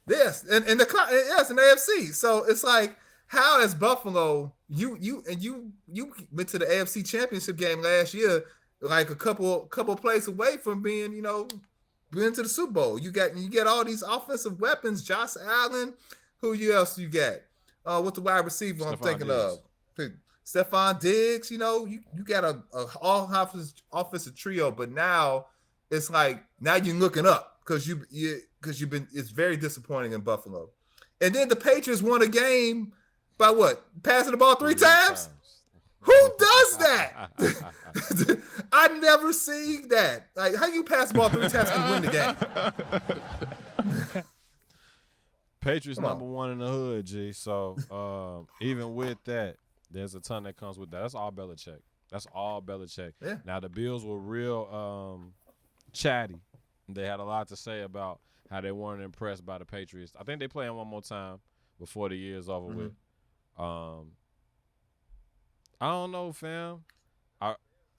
Yes, and in the AFC. So it's like, how is Buffalo? You went to the AFC Championship game last year, like a couple plays away from being to the Super Bowl. You get all these offensive weapons. Josh Allen. Who else you got? What's the wide receiver I'm thinking of? Stephon Diggs. You got a all offensive trio, but now it's like now you're looking up because you've been. It's very disappointing in Buffalo, and then the Patriots won a game by what? Passing the ball three times? Who does that? I never seen that. Like, how you pass the ball three times and win the game? Patriots number one in the hood, G. So even with that, there's a ton that comes with that. That's all Belichick. Yeah. Now the Bills were real chatty. They had a lot to say about how they weren't impressed by the Patriots. I think they play them one more time before the year is over with. I don't know, fam.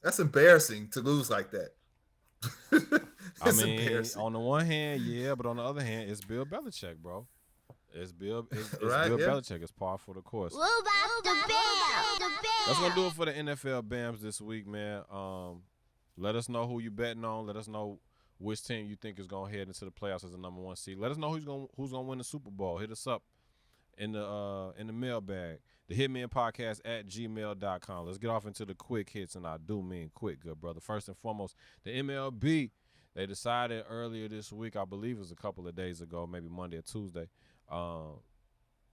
That's embarrassing to lose like that. Embarrassing. On the one hand, yeah, but on the other hand, it's Bill Belichick, bro. It's Bill Belichick. It's par for the course. That's gonna do it for the NFL BAMs this week, man. Let us know who you betting on. Let us know which team you think is gonna head into the playoffs as the number 1 seed. Let us know who's gonna win the Super Bowl. Hit us up in the mailbag. The Hitmen Podcast at gmail.com. Let's get off into the quick hits, and I do mean quick, good brother. First and foremost, the MLB. They decided earlier this week, I believe it was a couple of days ago, maybe Monday or Tuesday,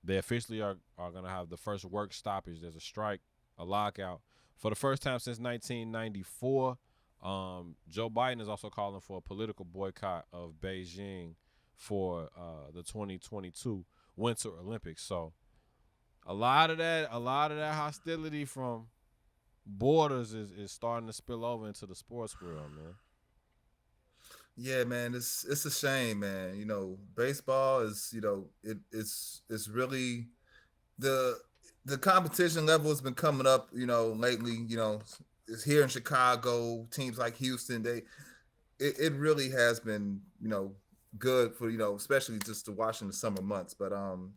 they officially are going to have the first work stoppage. There's a strike, a lockout. For the first time since 1994, Joe Biden is also calling for a political boycott of Beijing for the 2022 Winter Olympics. So a lot of that hostility from borders is starting to spill over into the sports world, man. Yeah, man, it's a shame, man. You know, baseball is, you know, it's really the competition level has been coming up, you know, lately. You know, it's here in Chicago, teams like Houston, it really has been, you know, good for, you know, especially just to watch in the summer months. But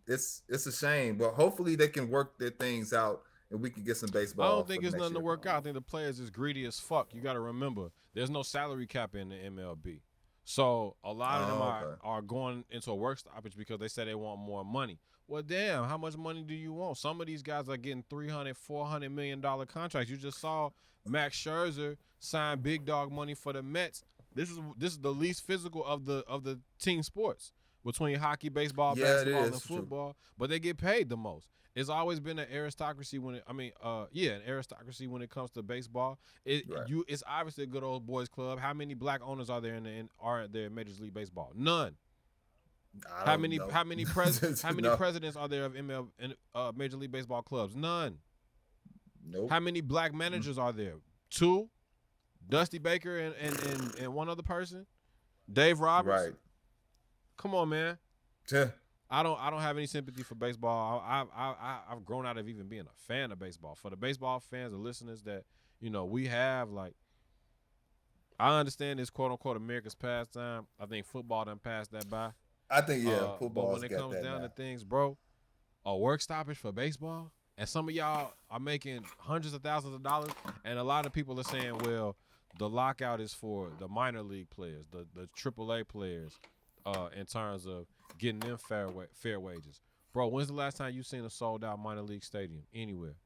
it's a shame. But hopefully they can work their things out and we can get some baseball. I don't think it's nothing to work out. I think the players is greedy as fuck. You got to remember, there's no salary cap in the MLB. So a lot of them are going into a work stoppage because they say they want more money. Well, damn, how much money do you want? Some of these guys are getting $300, $400 million contracts. You just saw Max Scherzer sign big dog money for the Mets. This is the least physical of the team sports between hockey, baseball, basketball, and football. True. But they get paid the most. It's always been an aristocracy when an aristocracy when it comes to baseball. It's obviously a good old boys club. How many black owners are there in Major League Baseball? None. How many presidents are there of Major League Baseball clubs? None. Nope. How many black managers are there? 2. Dusty Baker and one other person, Dave Roberts. Right. Come on, man. Yeah. I don't have any sympathy for baseball. I've grown out of even being a fan of baseball. For the baseball fans and listeners that, you know, we have, like, I understand this quote unquote America's pastime. I think football done passed that by. I think football. But when it comes down to things, bro, a work stoppage for baseball, and some of y'all are making hundreds of thousands of dollars, and a lot of people are saying, well, the lockout is for the minor league players, the AAA players, in terms of getting them fair wages. Bro, when's the last time you seen a sold out minor league stadium anywhere?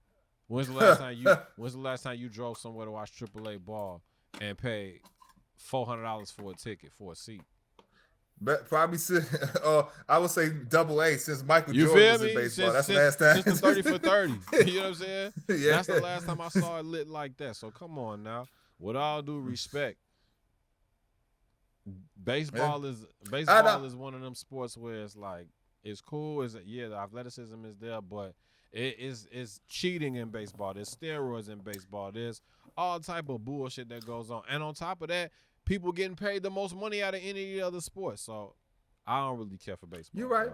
When's the last time you drove somewhere to watch AAA ball and paid $400 for a ticket for a seat? But probably, I would say AA since Michael Jordan was in baseball. That's the last time. Since the 30 for 30. You know what I'm saying? Yeah. That's the last time I saw it lit like that. So come on now. With all due respect, baseball is one of them sports where it's like, it's cool. The athleticism is there, but it's cheating in baseball. There's steroids in baseball. There's all type of bullshit that goes on. And on top of that, people getting paid the most money out of any other sport. So I don't really care for baseball. You're right.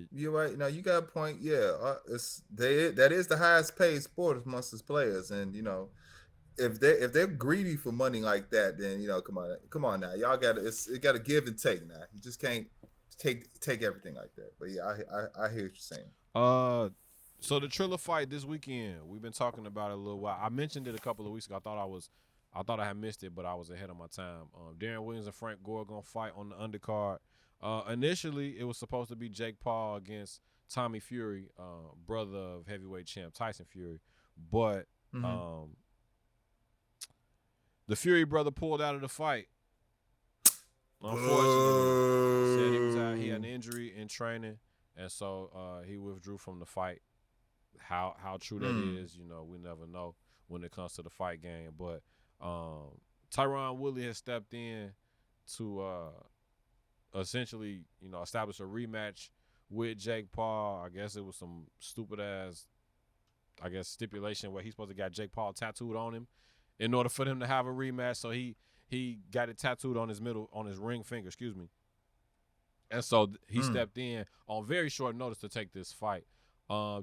You're right. Now you got a point. Yeah, that is the highest paid sport amongst its players, and you know, if they're greedy for money like that, then you know, come on now, y'all got it got to give and take now. You just can't take everything like that. But yeah, I hear what you're saying. So the Triller fight this weekend, we've been talking about it a little while. I mentioned it a couple of weeks ago. I thought I had missed it, but I was ahead of my time. Darren Williams and Frank Gore gonna fight on the undercard. Initially, it was supposed to be Jake Paul against Tommy Fury, brother of heavyweight champ Tyson Fury, but the Fury brother pulled out of the fight. Unfortunately, said he was out. He had an injury in training, and so he withdrew from the fight. How true that is, you know, we never know when it comes to the fight game. But Tyron Woodley has stepped in to essentially, you know, establish a rematch with Jake Paul. I guess it was some stupid ass, stipulation where he's supposed to get Jake Paul tattooed on him in order for them to have a rematch. So he got it tattooed on his ring finger, And so he stepped in on very short notice to take this fight.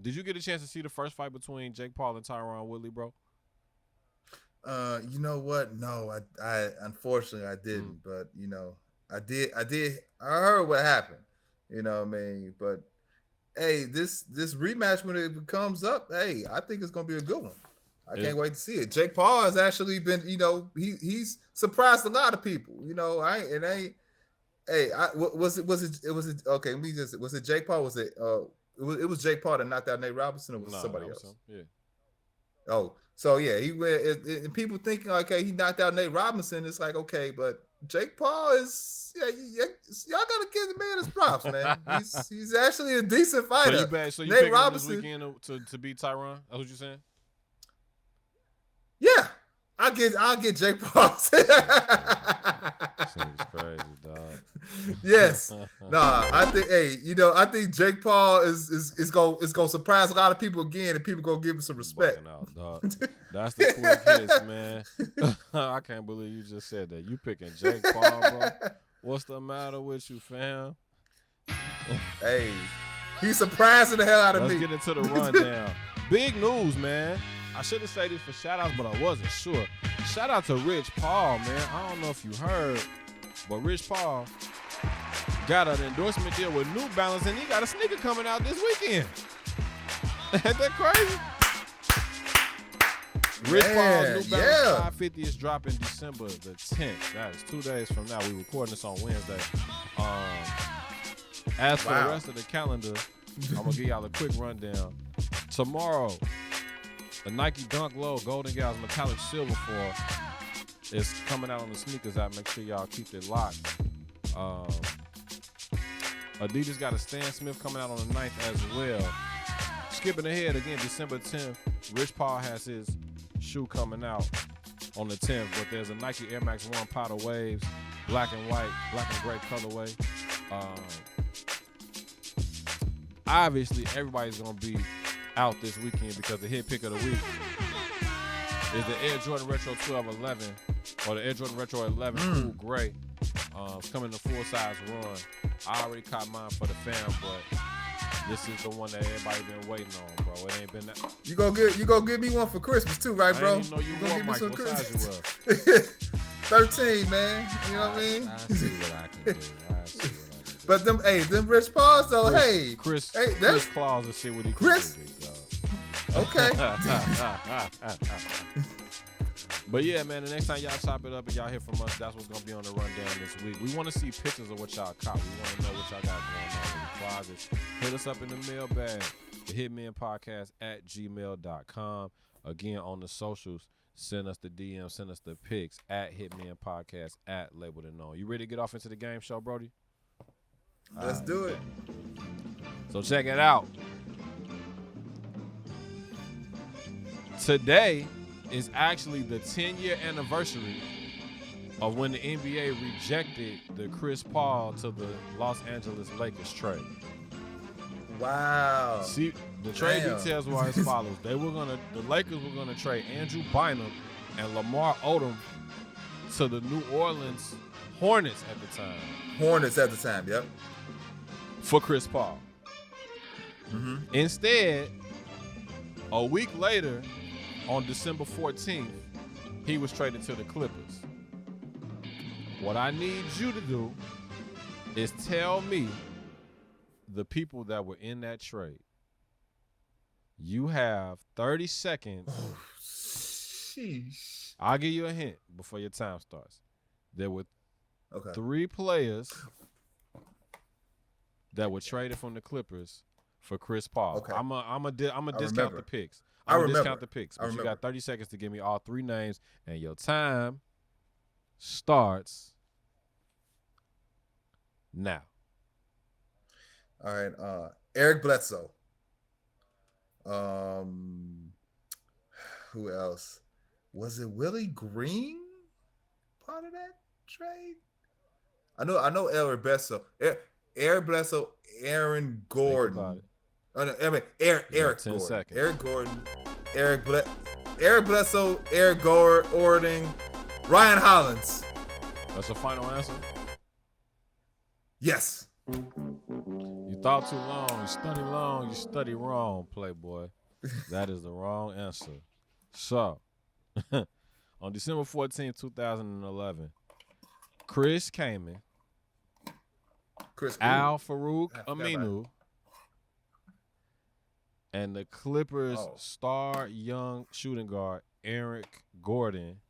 Did you get a chance to see the first fight between Jake Paul and Tyron Woodley, bro? You know what? No, I unfortunately I didn't, but you know, I did. I heard what happened. You know what I mean? But hey, this rematch when it comes up, hey, I think it's gonna be a good one. I can't wait to see it. Jake Paul has actually been, he's surprised a lot of people. Was it okay? Was it Jake Paul? Was it was Jake Paul that knocked out Nate Robinson, or was it somebody else? Yeah. Oh, so yeah, he went. And people thinking, okay, he knocked out Nate Robinson. It's like, okay, but Jake Paul is, y'all gotta give the man his props, man. He's actually a decent fighter. So you Nate Robinson this weekend to beat Tyron? That's what you're saying? Yeah, I'll get Jake Paul. Seems crazy, dog. Yes. I think Jake Paul is gonna surprise a lot of people again, and people gonna give him some respect. Out, dog. That's the quick hits, man. I can't believe you just said that. You picking Jake Paul, bro? What's the matter with you, fam? Hey, he's surprising the hell out of me. Let's get into the rundown. Big news, man. I should have said this for shout-outs, but I wasn't sure. Shout out to Rich Paul, man. I don't know if you heard, but Rich Paul got an endorsement deal with New Balance, and he got a sneaker coming out this weekend. Ain't that crazy? Rich Paul's New Balance 550 is dropping December the 10th. That is 2 days from now. We're recording this on Wednesday. As for the rest of the calendar, I'm going to give y'all a quick rundown. Tomorrow, the Nike Dunk Low Golden Gals Metallic Silver Foil is coming out on the sneakers app. Make sure y'all keep it locked. Adidas got a Stan Smith coming out on the 9th as well. Skipping ahead again, December 10th, Rich Paul has his shoe coming out on the 10th, but there's a Nike Air Max 1 Powder Waves, black and white, black and gray colorway. Obviously, everybody's going to be out this weekend because the hit pick of the week is the Air Jordan Retro 1211 or the Air Jordan Retro 11 Cool Gray. It's coming in a full-size run. I already caught mine for the fam, but this is the one that everybody been waiting on, bro. It ain't been that. You gonna give me one for Christmas too, right, bro? I didn't know you gonna want give me Mike. some What size you Christmas. were? 13, man. You know what I mean? I see what I can do. But them Rich Pauls though, Chris that's Claus will see what he Chris. can do, dog. Okay. But yeah, man, the next time y'all chop it up and y'all hear from us, that's what's going to be on the rundown this week. We want to see pictures of what y'all caught. We want to know what y'all got going on in the closets. Hit us up in the mailbag, the Hitmen Podcast at gmail.com. Again, on the socials, send us the DM, send us the pics at Hitmen Podcast at Labeled and Known. You ready to get off into the game show, Brody? Let's do it. So check it out. Today is actually the 10-year anniversary of when the NBA rejected the Chris Paul to the Los Angeles Lakers trade. Wow. See, the trade details were as follows. The Lakers were gonna trade Andrew Bynum and Lamar Odom to the New Orleans Hornets at the time. Yep. For Chris Paul. Mm-hmm. Instead, a week later, on December 14th, he was traded to the Clippers. What I need you to do is tell me the people that were in that trade. You have 30 seconds. Oh, sheesh. I'll give you a hint before your time starts. There were 3 players that were traded from the Clippers for Chris Paul. Okay. I'm a discount the picks. I I'm remember. Discount the picks. But you got 30 seconds to give me all 3 names, and your time starts now. All right. Eric Bledsoe. Who else? Was it Willie Green part of that trade? I know Eric Bledsoe. Eric Bledsoe, Aaron Gordon. Eric Gordon. Seconds. Eric Gordon. Eric Bledsoe, Eric Gordon, Ryan Hollins. That's a final answer? Yes. You thought too long. You studied long. You studied wrong, Playboy. That is the wrong answer. So, on December 14, 2011, Chris Kaman, Al Farouk Aminu, And the Clippers star young shooting guard Eric Gordon,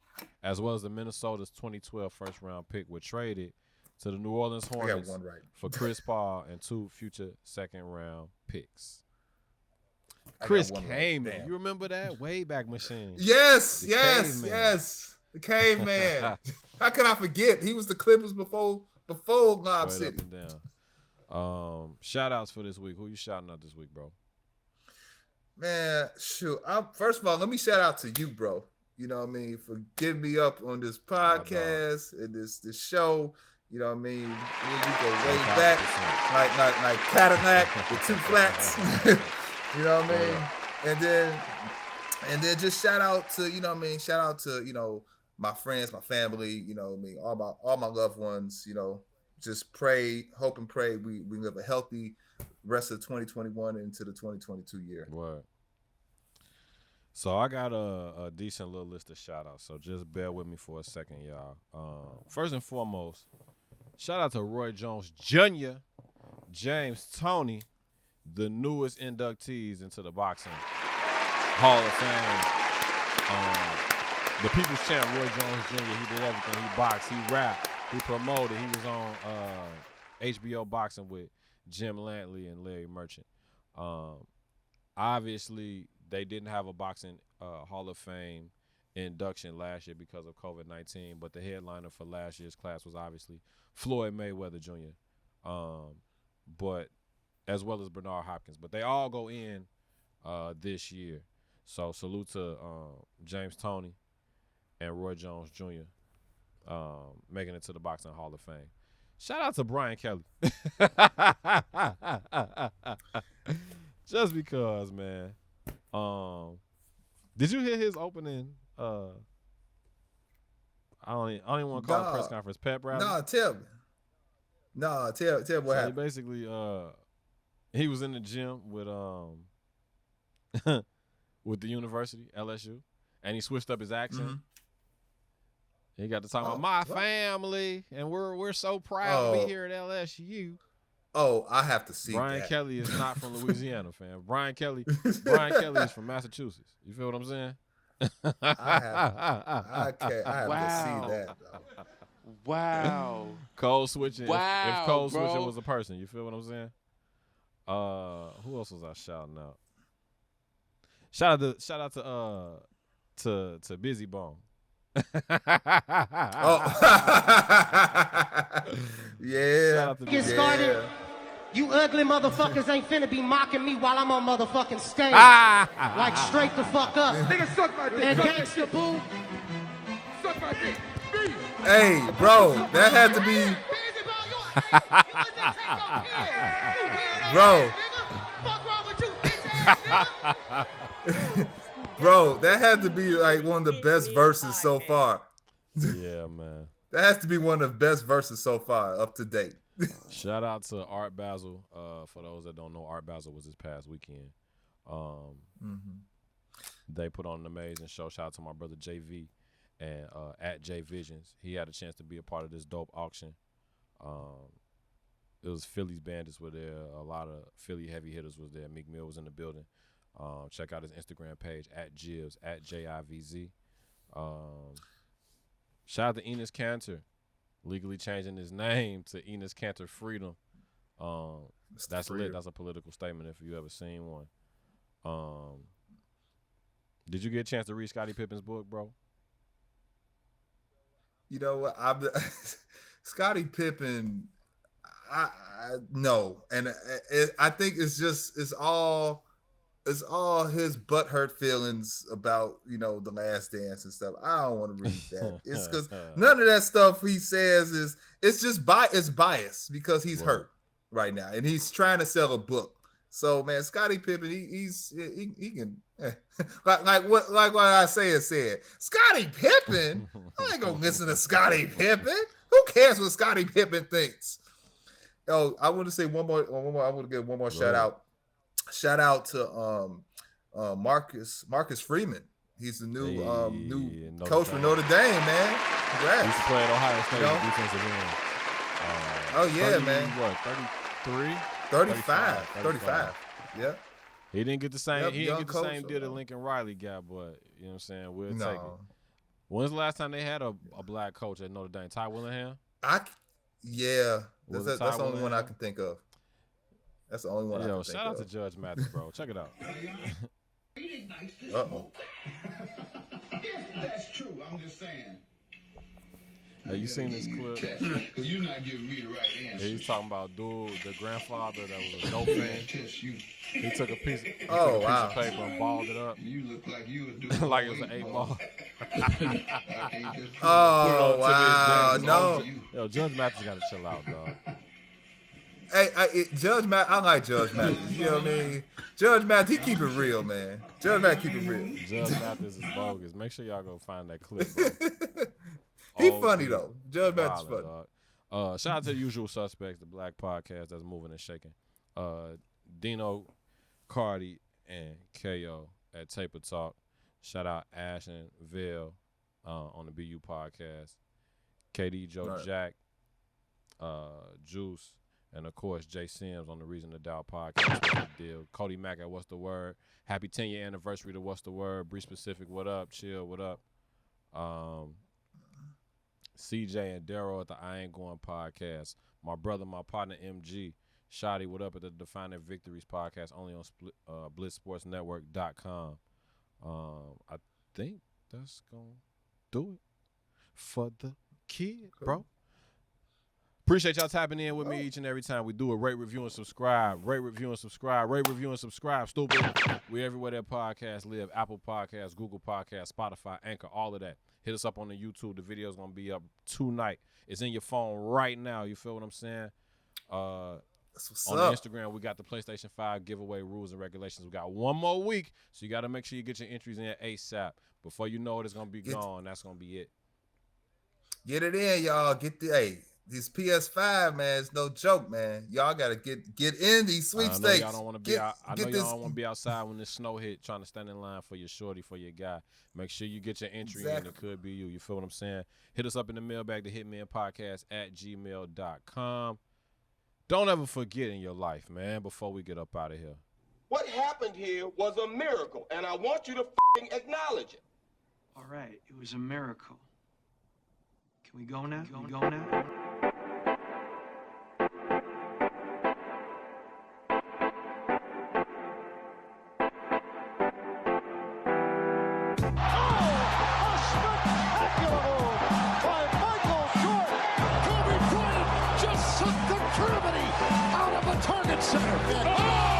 as well as the Minnesota's 2012 first-round pick, were traded to the New Orleans Hornets for Chris Paul and 2 future second-round picks. Chris Kaman, you remember that? Wayback Machine. Yes. The caveman. How can I forget? He was the Clippers before Lob City. Up and down. Shout outs for this week. Who you shouting out this week, bro? Man, shoot. First of all, let me shout out to you, bro. You know what I mean? For getting me up on this podcast and this show. You know what I mean? We go way back, like Cadillac with 2 flats. You know what I mean? And then just shout out to, you know what I mean? Shout out to, you know, my friends, my family, you know what I mean? All my loved ones, you know, just hope and pray we live a healthy rest of 2021 into the 2022 year. Word. So I got a decent little list of shout outs. So just bear with me for a second, y'all. First and foremost, shout out to Roy Jones Jr., James Toney, the newest inductees into the Boxing Hall of Fame. The People's Champ, Roy Jones Jr., he did everything. He boxed, he rapped, he promoted. He was on HBO Boxing with Jim Lantley and Larry Merchant. Obviously, they didn't have a Boxing Hall of Fame induction last year because of COVID-19, but the headliner for last year's class was obviously Floyd Mayweather Jr., but as well as Bernard Hopkins. But they all go in this year. So salute to James Toney and Roy Jones Jr. Making it to the Boxing Hall of Fame. Shout out to Brian Kelly. Just because, man. Did you hear his opening? I don't even want to call it a press conference. Pep rally. Tell me what happened. Basically, he was in the gym with with the university, LSU, and he switched up his accent. Mm-hmm. He got to talk about my family, and we're so proud to be here at LSU. Oh, I have to see Brian that. Kelly is not from Louisiana, fam. Brian Kelly is from Massachusetts. You feel what I'm saying? I have to see that. Though. Wow. Code switching. If code bro. switching was a person, you feel what I'm saying? Who else was I shouting out? Shout out to Busy Bone. Yeah. Get started. You ugly motherfuckers ain't finna be mocking me while I'm on motherfucking stage. Like straight the fuck up. Nigga, suck my dick. And gangsta boo. Suck my dick. Hey, bro, that had to be. Bro, that had to be like one of the best verses so far. Yeah, man. That has to be one of the best verses so far, up to date. Shout out to Art Basel. For those that don't know, Art Basel was this past weekend. They put on an amazing show. Shout out to my brother JV and at J Visions. He had a chance to be a part of this dope auction. It was Philly's Bandits were there. A lot of Philly heavy hitters was there. Meek Mill was in the building. Check out his Instagram page at Jivs, at JIVZ. Shout out to Enos Cantor, legally changing his name to Enos Cantor Freedom. That's lit. That's a political statement if you ever seen one. Did you get a chance to read Scottie Pippen's book, bro? You know what? Scottie Pippen, no, and I think it's all his butthurt feelings about, you know, The Last Dance and stuff. I don't want to read that. It's because none of that stuff he says it's just it's biased because he's hurt right now and he's trying to sell a book. So man, Scottie Pippen, he can like what I said. Scottie Pippen, I ain't gonna listen to Scottie Pippen. Who cares what Scottie Pippen thinks? Oh, I want to say one more. I want to give one more shout out. Shout out to Marcus Freeman. He's the new coach for Notre Dame, man. Congrats. He used to play at Ohio State defensive end. Oh yeah, man. What, 33? 35. Yeah. He didn't get the same. Yep, he didn't young get the coach, same deal that Lincoln Riley got, but you know what I'm saying. We'll take it. When's the last time they had a black coach at Notre Dame? Ty Willingham? Yeah, that's the only one I can think of. That's the only one I can think of. Shout out to Judge Mathis, bro. Check it out. Uh-oh. That's true. I'm just saying. Have you seen this clip? Because you're not giving me the right answer. He's talking about dude, the grandfather that was a dope fan. He took a piece of paper and balled it up. You look like you were doing like it was an 8-ball. Oh, wow. No. Yo, Judge Mathis got to chill out, dog. Judge Mathis, I like Judge Mathis. You know what I mean? Judge Mathis, he keep it real, man. Judge Mathis keep it real. Judge Mathis is bogus. Make sure y'all go find that clip, bro. He funny though. Judge Mathis funny. Dog. Shout out to the usual suspects, the Black podcast that's moving and shaking. Dino, Cardi, and KO at Taper Talk. Shout out Ash and Ville on the BU podcast. KD, Joe Jack, Juice, and of course Jay Sims on the Reason to Doubt podcast. What's the deal? Cody Mack at What's the Word? Happy 10-year anniversary to What's the Word? Bree Specific, what up? Chill, what up? CJ and Daryl at the I Ain't Going podcast. My brother, my partner, MG. Shotty, what up at the Defining Victories podcast, only on BlitzSportsNetwork.com. I think that's going to do it for the kid, bro. Appreciate y'all tapping in with me each and every time we do it. Rate, review, and subscribe. Rate, review, and subscribe. Rate, review, and subscribe. Stupid. We everywhere that podcasts live. Apple Podcasts, Google Podcasts, Spotify, Anchor, all of that. Hit us up on the YouTube. The video's going to be up tonight. It's in your phone right now. You feel what I'm saying? That's what's on up. Instagram, we got the PlayStation 5 giveaway rules and regulations. We got one more week, so you got to make sure you get your entries in ASAP. Before you know it, it's going to be gone. That's going to be it. Get it in, y'all. These PS5, man, it's no joke, man. Y'all gotta get in these sweepstakes. I know y'all don't want to be out. I know y'all don't want to be outside when the snow hit, trying to stand in line for your shorty, for your guy. Make sure you get your entry in. It could be you. You feel what I'm saying? Hit us up in the mailbag, the hitmanpodcast@gmail.com. Don't ever forget in your life, man. Before we get up out of here, what happened here was a miracle, and I want you to acknowledge it. All right, it was a miracle. Can we go now? Can we go now? Out of a target center.